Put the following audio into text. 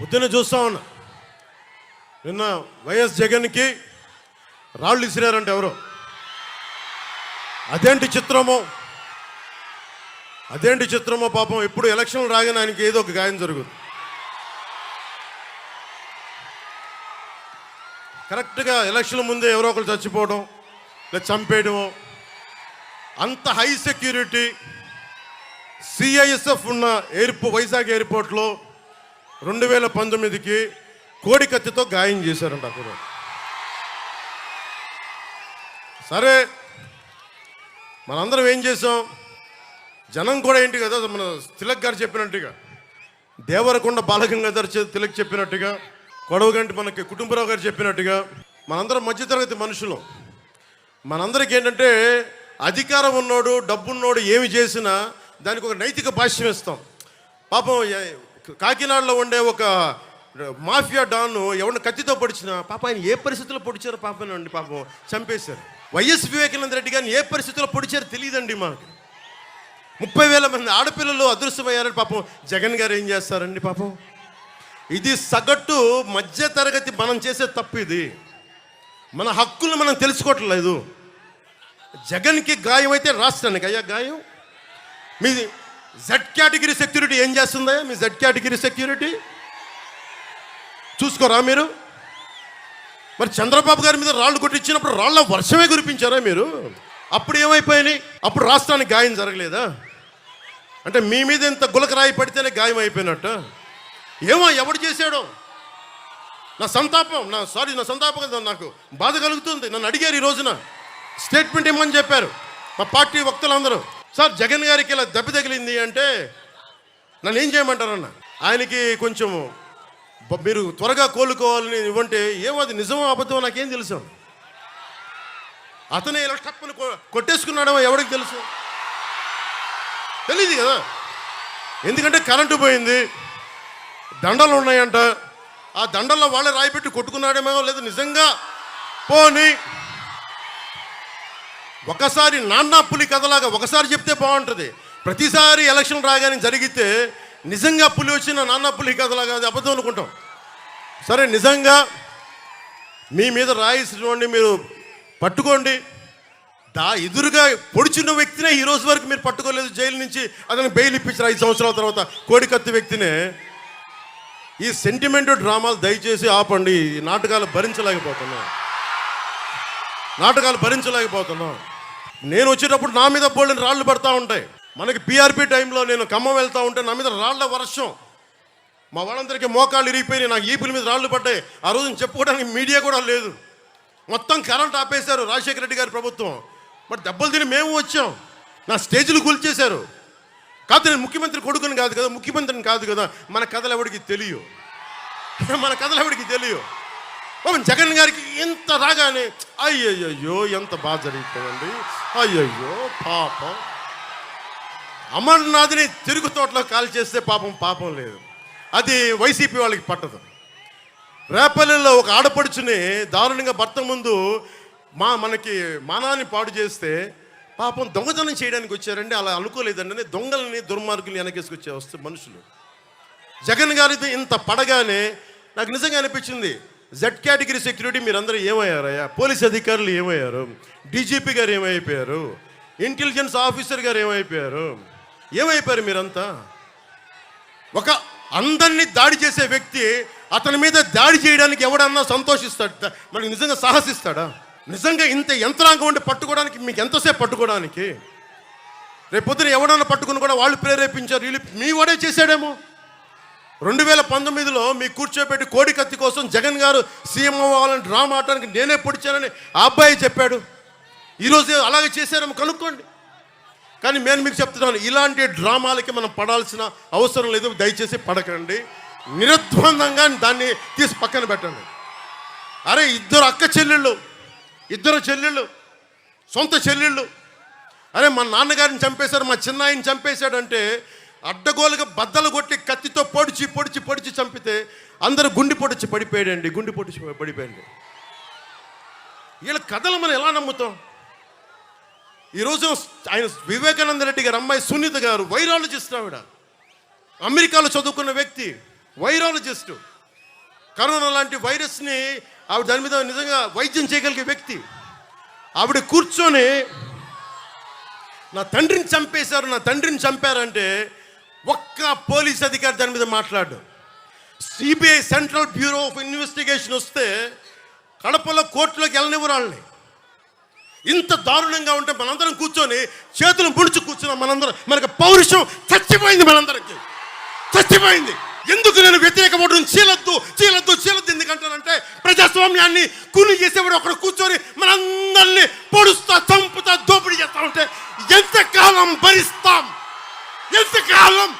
పొద్దున్న చూస్తా ఉన్నా, నిన్న వైఎస్ జగన్కి రాళ్ళు ఇసిరారంటే ఎవరు? అదేంటి చిత్రమో పాపం. ఎప్పుడు ఎలక్షన్లు రాగానే ఆయనకి ఏదో ఒక గాయం జరుగుతుంది. కరెక్ట్గా ఎలక్షన్ ముందే ఎవరో ఒకరు చచ్చిపోవడం లేదా చంపేయడము. అంత హై సెక్యూరిటీ సిఐఎస్ఎఫ్ ఉన్న వైజాగ్ ఎయిర్పోర్ట్లో 2019కి కోడి కత్తితో గాయం చేశారంట అక్కడ. సరే, మనందరం ఏం చేసాం? జనం కూడా ఏంటి కదా, మన తిలక్ గారు చెప్పినట్టుగా, దేవరకొండ బాలగంగాధర్ తిలక్ చెప్పినట్టుగా, కొడవగంటి మనకి కుటుంబరావు గారు చెప్పినట్టుగా, మనందరం మధ్యతరగతి మనుషులు. మనందరికీ ఏంటంటే అధికారం ఉన్నోడు, డబ్బున్నోడు ఏమి చేసినా దానికి ఒక నైతిక భాష్యం ఇస్తాం. పాపం కాకినాడలో ఉండే ఒక మాఫియా డాన్ ఎవరిని కత్తితో పొడిచినా పాపం ఆయన ఏ పరిస్థితుల్లో పొడిచారో పాపనండి, పాపం చంపేశారు. వైఎస్ వివేకానంద రెడ్డి గారిని ఏ పరిస్థితుల్లో పొడిచారో తెలియదండి మాకు. 30,000 మంది ఆడపిల్లలు అదృశ్యమయ్యారని పాపం జగన్ గారు ఏం చేస్తారండి పాపం. ఇది సగటు మధ్య తరగతి మనం చేసే తప్పు. ఇది మన హక్కులు మనం తెలుసుకోవట్లేదు. జగన్కి గాయం అయితే రాష్ట్రానికి అయ్యా గాయం. మీ జెడ్ కేటగిరీ సెక్యూరిటీ ఏం చేస్తుందయ్యా? మీ జెడ్ కేటగిరీ సెక్యూరిటీ చూసుకోరా మీరు? మరి చంద్రబాబు గారి మీద రాళ్ళు కొట్టించినప్పుడు రాళ్ళ వర్షమే కురిపించారా మీరు? అప్పుడు ఏమైపోయినాయి? అప్పుడు రాష్ట్రానికి గాయం జరగలేదా? అంటే మీ మీద ఇంత గులకరాయి పడితేనే గాయం అయిపోయినట్టు. ఏమో ఎవడు చేశాడో నా సంతాపం నాకు బాధ కలుగుతుంది. నన్ను అడిగారు ఈ రోజున స్టేట్మెంట్ ఇవ్వమని చెప్పారు మా పార్టీ వక్తలందరూ. సార్, జగన్ గారికి ఇలా దెబ్బ తగిలింది అంటే నన్ను ఏం చేయమంటారన్న? ఆయనకి కొంచెం మీరు త్వరగా కోలుకోవాలని ఇవ్వంటే ఏమో అది నిజమో అబద్ధమో నాకేం తెలుసు. అతనే ఇలా టప్పుని కొట్టేసుకున్నాడేమో ఎవరికి తెలుసు? తెలియదు కదా. ఎందుకంటే కరెంటు పోయింది, దండలు ఉన్నాయంట, ఆ దండల్లో వాళ్ళే రాయిపెట్టి కొట్టుకున్నాడేమో, లేదా నిజంగా పోని ఒకసారి నాన్న పులి కథలాగా ఒకసారి చెప్తే బాగుంటుంది. ప్రతిసారి ఎలక్షన్ రాగానే జరిగితే నిజంగా పులి వచ్చిన నాన్న పులి కథలాగా అది అబద్ధం అనుకుంటాం. సరే, నిజంగా మీ మీద రాయిసినోడిని మీరు పట్టుకోండి. ఎదురుగా పొడిచిన వ్యక్తినే ఈ రోజు వరకు మీరు పట్టుకోలేదు. జైలు నుంచి అతను బెయిల్ ఇప్పించారు 5 సంవత్సరాల తర్వాత. కోడికత్తి వ్యక్తినే. ఈ సెంటిమెంట్ డ్రామాలు దయచేసి ఆపండి. ఈ నాటకాలు భరించలేకపోతున్నాం. నేను వచ్చేటప్పుడు నా మీద బోల్డెన్ రాళ్ళు పడతా ఉంటాయి. మనకి పిఆర్పి టైంలో నేను ఖమ్మం వెళ్తూ ఉంటే నా మీద రాళ్ల వర్షం. మా వాళ్ళందరికీ మోకాళ్ళు ఇరిగిపోయినాయి, నాకు ఈపుల మీద రాళ్ళు పడ్డాయి. ఆ రోజున చెప్పుకోవడానికి మీడియా కూడా లేదు. మొత్తం కరెంట్ ఆపేశారు రాజశేఖర రెడ్డి గారి ప్రభుత్వం. మరి దెబ్బలు తిని మేము వచ్చాం. నా స్టేజ్లు కూల్చేశారు. కాదు, నేను ముఖ్యమంత్రి కొడుకుని కాదు కదా, ముఖ్యమంత్రిని కాదు కదా. మన కథలు ఎవరికి తెలియవు. జగన్ గారికి ఎంత రాగానే అయ్యయ్యో ఎంత బాగా జరిగిపోయింది, అయ్యయ్యో పాపం. అమర్నాథ్ని తిరుగు తోటలో కాల్ చేస్తే పాపం లేదు. అది వైసీపీ వాళ్ళకి పట్టదు. రేపల్లెలో ఒక ఆడపడుచుని దారుణంగా భర్త ముందు మనకి మానాన్ని పాడు చేస్తే పాపం దొంగతనం చేయడానికి వచ్చారండి. అలా అనుకోలేదండి. దొంగలని దుర్మార్గుల్ని వెనకేసుకొచ్చే వస్తే మనుషులు. జగన్ గారిది ఇంత పడగానే నాకు నిజంగా అనిపించింది, జెడ్ కేటగిరీ సెక్యూరిటీ మీరందరూ ఏమయ్యారయ్యా? పోలీస్ అధికారులు ఏమయ్యారు? డీజీపీ గారు ఏమైపోయారు? ఇంటెలిజెన్స్ ఆఫీసర్ గారు ఏమైపోయారు మీరంతా? ఒక అందరినీ దాడి చేసే వ్యక్తి అతని మీద దాడి చేయడానికి ఎవడన్నా సంతోషిస్తాడు? మనకి నిజంగా సాహసిస్తాడా? నిజంగా ఇంత యంత్రాంగం ఉండి పట్టుకోవడానికి మీకు ఎంతసేపు పట్టుకోవడానికి? రేపొద్దున ఎవడన్నా పట్టుకుని కూడా వాళ్ళు ప్రేరేపించారు, వీళ్ళు మీ వాడే చేశాడేమో. 2019లో మీ కూర్చోబెట్టి కోడి కత్తి కోసం జగన్ గారు సీఎం అవ్వాలని డ్రామా ఆడటానికి నేనే పొడిచానని ఆ అబ్బాయి చెప్పాడు. ఈరోజు అలాగే చేశారేమో కనుక్కోండి. కానీ నేను మీకు చెప్తున్నాను, ఇలాంటి డ్రామాలకి మనం పడాల్సిన అవసరం లేదు. దయచేసి పడకండి. నిర్ద్వందంగా దాన్ని తీసి పక్కన పెట్టండి. అరే, ఇద్దరు చెల్లెళ్ళు సొంత చెల్లెళ్ళు. అరే, మా నాన్నగారిని చంపేశారు, మా చిన్నాయిని చంపేశాడంటే అడ్డగోలుగా బద్దలు కొట్టి కత్తితో పొడిచి చంపితే అందరూ గుండి పొడిచి పడిపోయాడండి. వీళ్ళ కథలు మనం ఎలా నమ్ముతాం? ఈరోజు ఆయన వివేకానంద రెడ్డి గారు అమ్మాయి సునీత గారు వైరాలజిస్ట్, ఆవిడ అమెరికాలో చదువుకున్న వ్యక్తి. వైరాలజిస్టు. కరోనా లాంటి వైరస్ని ఆవిడ దాని మీద నిజంగా వైద్యం చేయగలిగే వ్యక్తి. ఆవిడ కూర్చొని నా తండ్రిని చంపారంటే ఒక్క పోలీస్ అధికారి దాని మీద మాట్లాడు. CBI central bureau of investigation వస్తే కడపలో కోర్టులోకి వెళ్ళనివ్వరు వాళ్ళని. ఇంత దారుణంగా ఉంటే మనందరం కూర్చొని చేతులు ముడుచు కూర్చున్నాం. మనకు పౌరుషం చచ్చిపోయింది, మనందరికి చచ్చిపోయింది. ఎందుకు నేను వ్యతిరేకపడడం చీలద్దు ఎందుకంటానంటే ప్రజాస్వామ్యాన్ని కూలి చేసేవాడు ఒకడు కూర్చొని మనందరినీ పొడుస్తా, చంపుతా, దోపిడీ చేస్తా ఉంటే ఎంతకాలం భరిస్తాం? ఎంతకాలం?